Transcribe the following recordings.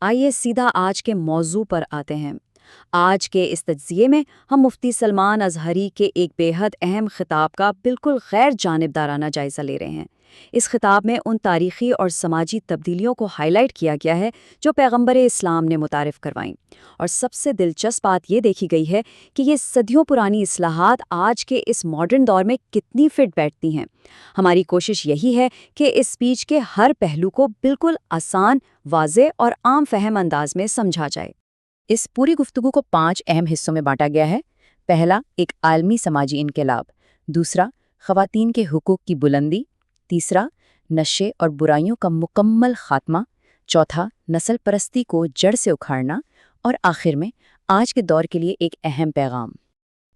آئیے سیدھا آج کے موضوع پر آتے ہیں۔ آج کے اس تجزیے میں ہم مفتی سلمان ازہری کے ایک بے حد اہم خطاب کا بالکل غیر جانبدارانہ جائزہ لے رہے ہیں۔ اس خطاب میں ان تاریخی اور سماجی تبدیلیوں کو ہائی لائٹ کیا گیا ہے جو پیغمبر اسلام نے متعارف کروائیں، اور سب سے دلچسپ بات یہ دیکھی گئی ہے کہ یہ صدیوں پرانی اصلاحات آج کے اس ماڈرن دور میں کتنی فٹ بیٹھتی ہیں۔ ہماری کوشش یہی ہے کہ اس اسپیچ کے ہر پہلو کو بالکل آسان، واضح اور عام فہم انداز میں سمجھا جائے۔ اس پوری گفتگو کو 5 اہم حصوں میں بانٹا گیا ہے۔ پہلا، ایک عالمی سماجی انقلاب۔ دوسرا، خواتین کے حقوق کی بلندی۔ تیسرا، نشے اور برائیوں کا مکمل خاتمہ۔ چوتھا، نسل پرستی کو جڑ سے اکھاڑنا۔ اور آخر میں، آج کے دور کے لیے ایک اہم پیغام۔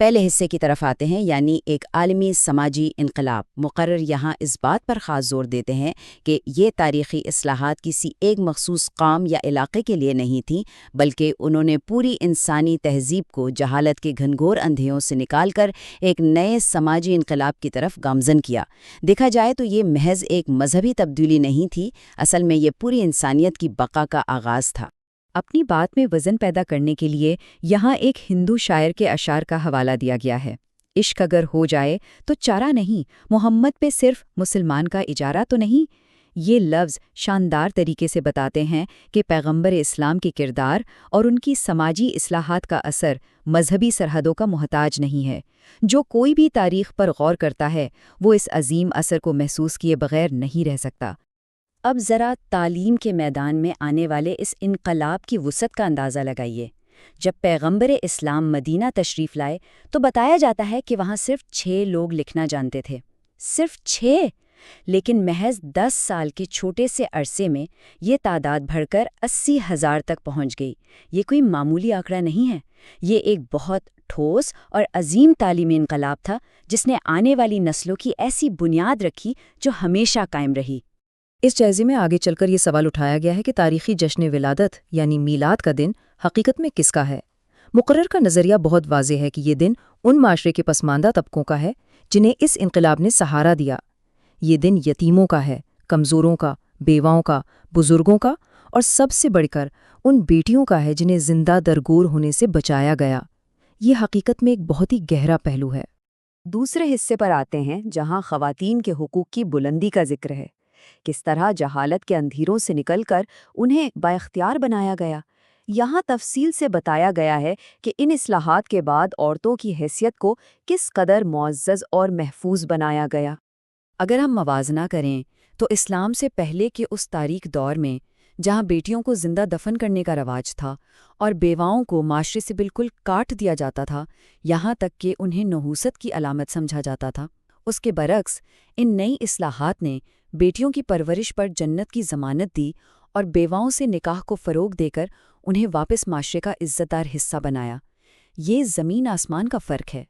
پہلے حصے کی طرف آتے ہیں، یعنی ایک عالمی سماجی انقلاب۔ مقرر یہاں اس بات پر خاص زور دیتے ہیں کہ یہ تاریخی اصلاحات کسی ایک مخصوص قوم یا علاقے کے لیے نہیں تھیں، بلکہ انہوں نے پوری انسانی تہذیب کو جہالت کے گھنگھور اندھیوں سے نکال کر ایک نئے سماجی انقلاب کی طرف گامزن کیا۔ دیکھا جائے تو یہ محض ایک مذہبی تبدیلی نہیں تھی، اصل میں یہ پوری انسانیت کی بقا کا آغاز تھا۔ اپنی بات میں وزن پیدا کرنے کے لیے یہاں ایک ہندو شاعر کے اشعار کا حوالہ دیا گیا ہے۔ عشق اگر ہو جائے تو چارہ نہیں، محمد پہ صرف مسلمان کا اجارہ تو نہیں۔ یہ لفظ شاندار طریقے سے بتاتے ہیں کہ پیغمبر اسلام کے کردار اور ان کی سماجی اصلاحات کا اثر مذہبی سرحدوں کا محتاج نہیں ہے۔ جو کوئی بھی تاریخ پر غور کرتا ہے وہ اس عظیم اثر کو محسوس کیے بغیر نہیں رہ سکتا۔ اب ذرا تعلیم کے میدان میں آنے والے اس انقلاب کی وسعت کا اندازہ لگائیے۔ جب پیغمبر اسلام مدینہ تشریف لائے تو بتایا جاتا ہے کہ وہاں صرف 6 لوگ لکھنا جانتے تھے، صرف 6، لیکن محض 10 سال کے چھوٹے سے عرصے میں یہ تعداد بڑھ کر 80,000 تک پہنچ گئی۔ یہ کوئی معمولی آنکڑا نہیں ہے، یہ ایک بہت ٹھوس اور عظیم تعلیمی انقلاب تھا جس نے آنے والی نسلوں کی ایسی بنیاد رکھی جو ہمیشہ قائم رہی۔ اس جائزے میں آگے چل کر یہ سوال اٹھایا گیا ہے کہ تاریخی جشن ولادت یعنی میلاد کا دن حقیقت میں کس کا ہے؟ مقرر کا نظریہ بہت واضح ہے کہ یہ دن ان معاشرے کے پسماندہ طبقوں کا ہے جنہیں اس انقلاب نے سہارا دیا۔ یہ دن یتیموں کا ہے، کمزوروں کا، بیواؤں کا، بزرگوں کا، اور سب سے بڑھ کر ان بیٹیوں کا ہے جنہیں زندہ درگور ہونے سے بچایا گیا۔ یہ حقیقت میں ایک بہت ہی گہرا پہلو ہے۔ دوسرے حصے پر آتے ہیں جہاں خواتین کے حقوق کی بلندی کا ذکر ہے۔ کس طرح جہالت کے اندھیروں سے نکل کر انہیں بااختیار بنایا گیا۔ یہاں تفصیل سے بتایا گیا ہے کہ ان اصلاحات کے بعد عورتوں کی حیثیت کو کس قدر معزز اور محفوظ بنایا گیا۔ اگر ہم موازنہ کریں تو اسلام سے پہلے کے اس تاریک دور میں جہاں بیٹیوں کو زندہ دفن کرنے کا رواج تھا اور بیواؤں کو معاشرے سے بالکل کاٹ دیا جاتا تھا، یہاں تک کہ انہیں نحوست کی علامت سمجھا جاتا تھا، اس کے برعکس ان نئی اصلاحات نے بیٹیوں کی پرورش پر جنت کی ضمانت دی اور بیواؤں سے نکاح کو فروغ دے کر انہیں واپس معاشرے کا عزت دار حصہ بنایا۔ یہ زمین آسمان کا فرق ہے۔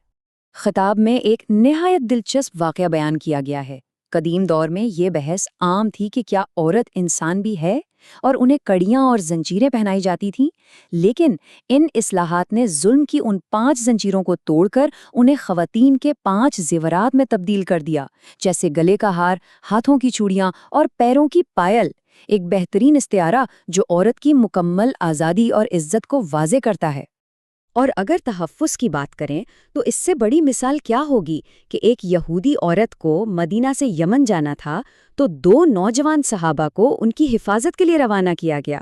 خطاب میں ایک نہایت دلچسپ واقعہ بیان کیا گیا ہے۔ قدیم دور میں یہ بحث عام تھی کہ کیا عورت انسان بھی ہے، اور انہیں کڑیاں اور زنجیریں پہنائی جاتی تھیں، لیکن ان اصلاحات نے ظلم کی ان 5 زنجیروں کو توڑ کر انہیں خواتین کے 5 زیورات میں تبدیل کر دیا، جیسے گلے کا ہار، ہاتھوں کی چوڑیاں اور پیروں کی پائل، ایک بہترین استعارہ جو عورت کی مکمل آزادی اور عزت کو واضح کرتا ہے۔ اور اگر تحفظ کی بات کریں تو اس سے بڑی مثال کیا ہوگی کہ ایک یہودی عورت کو مدینہ سے یمن جانا تھا تو 2 نوجوان صحابہ کو ان کی حفاظت کے لیے روانہ کیا گیا۔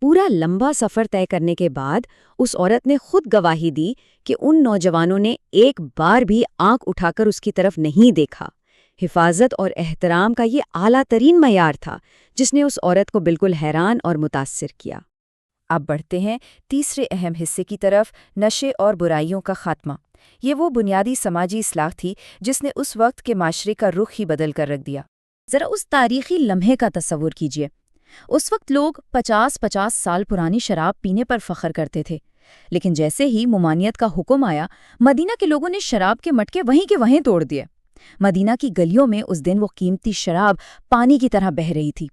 پورا لمبا سفر طے کرنے کے بعد اس عورت نے خود گواہی دی کہ ان نوجوانوں نے ایک بار بھی آنکھ اٹھا کر اس کی طرف نہیں دیکھا۔ حفاظت اور احترام کا یہ اعلیٰ ترین معیار تھا جس نے اس عورت کو بالکل حیران اور متاثر کیا۔ اب بڑھتے ہیں تیسرے اہم حصے کی طرف، نشے اور برائیوں کا خاتمہ۔ یہ وہ بنیادی سماجی اصلاح تھی جس نے اس وقت کے معاشرے کا رخ ہی بدل کر رکھ دیا۔ ذرا اس تاریخی لمحے کا تصور کیجیے۔ اس وقت لوگ 50 سال پرانی شراب پینے پر فخر کرتے تھے، لیکن جیسے ہی ممانعت کا حکم آیا، مدینہ کے لوگوں نے شراب کے مٹکے وہیں کے وہیں توڑ دیے۔ مدینہ کی گلیوں میں اس دن وہ قیمتی شراب پانی کی طرح بہہ رہی تھی۔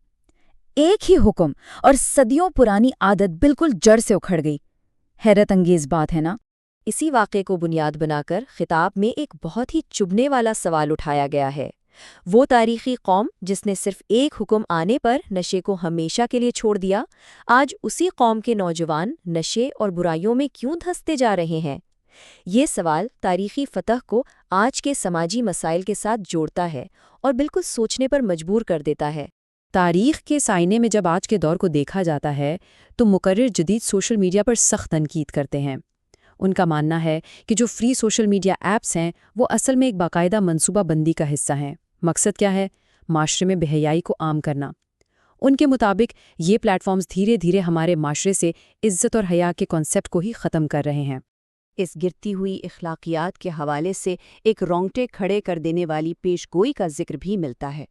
ایک ہی حکم اور صدیوں پرانی عادت بالکل جڑ سے اکھڑ گئی۔ حیرت انگیز بات ہے نا؟ اسی واقعے کو بنیاد بنا کر خطاب میں ایک بہت ہی چبھنے والا سوال اٹھایا گیا ہے۔ وہ تاریخی قوم جس نے صرف ایک حکم آنے پر نشے کو ہمیشہ کے لیے چھوڑ دیا، آج اسی قوم کے نوجوان نشے اور برائیوں میں کیوں دھنستے جا رہے ہیں؟ یہ سوال تاریخی فتح کو آج کے سماجی مسائل کے ساتھ جوڑتا ہے اور بالکل سوچنے پر مجبور کر دیتا ہے۔ تاریخ کے سائنے میں جب آج کے دور کو دیکھا جاتا ہے تو مقرر جدید سوشل میڈیا پر سخت تنقید کرتے ہیں۔ ان کا ماننا ہے کہ جو فری سوشل میڈیا ایپس ہیں وہ اصل میں ایک باقاعدہ منصوبہ بندی کا حصہ ہیں۔ مقصد کیا ہے؟ معاشرے میں بے حیائی کو عام کرنا۔ ان کے مطابق یہ پلیٹ فارمز دھیرے دھیرے ہمارے معاشرے سے عزت اور حیا کے کانسیپٹ کو ہی ختم کر رہے ہیں۔ اس گرتی ہوئی اخلاقیات کے حوالے سے ایک رونگٹے کھڑے کر دینے والی پیش گوئی کا ذکر بھی ملتا ہے۔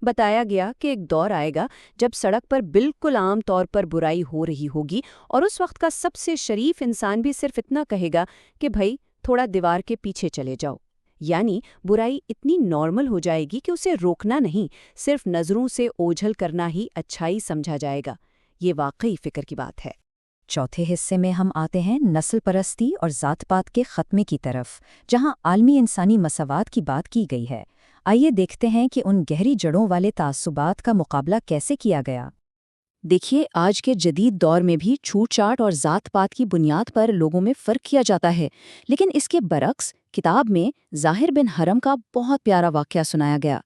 بتایا گیا کہ ایک دور آئے گا جب سڑک پر بالکل عام طور پر برائی ہو رہی ہوگی اور اس وقت کا سب سے شریف انسان بھی صرف اتنا کہے گا کہ بھائی تھوڑا دیوار کے پیچھے چلے جاؤ۔ یعنی برائی اتنی نارمل ہو جائے گی کہ اسے روکنا نہیں، صرف نظروں سے اوجھل کرنا ہی اچھائی سمجھا جائے گا۔ یہ واقعی فکر کی بات ہے۔ چوتھے حصے میں ہم آتے ہیں نسل پرستی اور ذات پات کے خاتمے کی طرف، جہاں عالمی انسانی مساوات کی بات کی گئی ہے۔ آئیے دیکھتے ہیں کہ ان گہری جڑوں والے تعصبات کا مقابلہ کیسے کیا گیا۔ دیکھیے، آج کے جدید دور میں بھی چھوٹ چھاٹ اور ذات پات کی بنیاد پر لوگوں میں فرق کیا جاتا ہے، لیکن اس کے برعکس کتاب میں ظاہر بن حرم کا بہت پیارا واقعہ سنایا گیا۔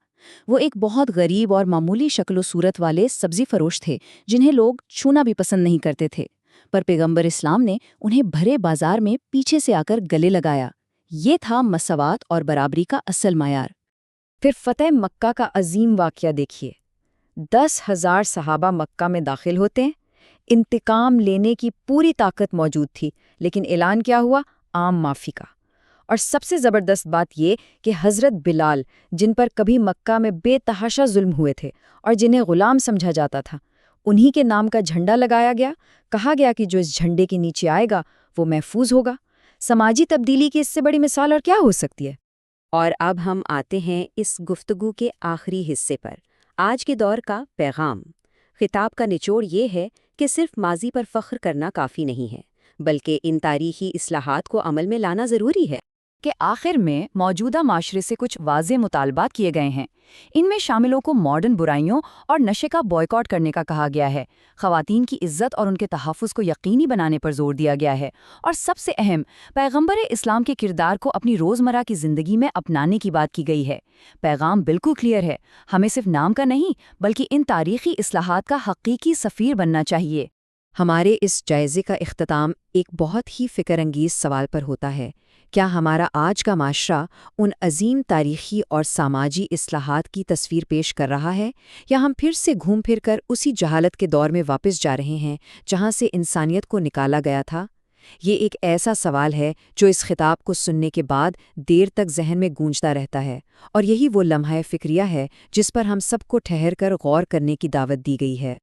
وہ ایک بہت غریب اور معمولی شکل و صورت والے سبزی فروش تھے جنہیں لوگ چھونا بھی پسند نہیں کرتے تھے، پر پیغمبر اسلام نے انہیں بھرے بازار میں پیچھے سے آ کر گلے لگایا۔ یہ تھا مساوات اور برابری کا اصل معیار۔ پھر فتح مکہ کا عظیم واقعہ دیکھیے۔ 10,000 صحابہ مکہ میں داخل ہوتے ہیں۔ انتقام لینے کی پوری طاقت موجود تھی، لیکن اعلان کیا ہوا؟ عام معافی کا۔ اور سب سے زبردست بات یہ کہ حضرت بلال، جن پر کبھی مکہ میں بے تحاشا ظلم ہوئے تھے اور جنہیں غلام سمجھا جاتا تھا، انہی کے نام کا جھنڈا لگایا گیا۔ کہا گیا کہ جو اس جھنڈے کے نیچے آئے گا وہ محفوظ ہوگا۔ سماجی تبدیلی کی اس سے بڑی مثال اور کیا ہو سکتی ہے؟ اور اب ہم آتے ہیں اس گفتگو کے آخری حصے پر، آج کے دور کا پیغام۔ خطاب کا نچوڑ یہ ہے کہ صرف ماضی پر فخر کرنا کافی نہیں ہے، بلکہ ان تاریخی اصلاحات کو عمل میں لانا ضروری ہے۔ کہ آخر میں موجودہ معاشرے سے کچھ واضح مطالبات کیے گئے ہیں۔ ان میں شاملوں کو ماڈرن برائیوں اور نشے کا بائیکاٹ کرنے کا کہا گیا ہے، خواتین کی عزت اور ان کے تحفظ کو یقینی بنانے پر زور دیا گیا ہے، اور سب سے اہم، پیغمبر اسلام کے کردار کو اپنی روزمرہ کی زندگی میں اپنانے کی بات کی گئی ہے۔ پیغام بالکل کلیئر ہے، ہمیں صرف نام کا نہیں بلکہ ان تاریخی اصلاحات کا حقیقی سفیر بننا چاہیے۔ ہمارے اس جائزے کا اختتام ایک بہت ہی فکر انگیز سوال پر ہوتا ہے۔ کیا ہمارا آج کا معاشرہ ان عظیم تاریخی اور سماجی اصلاحات کی تصویر پیش کر رہا ہے، یا ہم پھر سے گھوم پھر کر اسی جہالت کے دور میں واپس جا رہے ہیں جہاں سے انسانیت کو نکالا گیا تھا؟ یہ ایک ایسا سوال ہے جو اس خطاب کو سننے کے بعد دیر تک ذہن میں گونجتا رہتا ہے، اور یہی وہ لمحہ فکریہ ہے جس پر ہم سب کو ٹھہر کر غور کرنے کی دعوت دی گئی ہے۔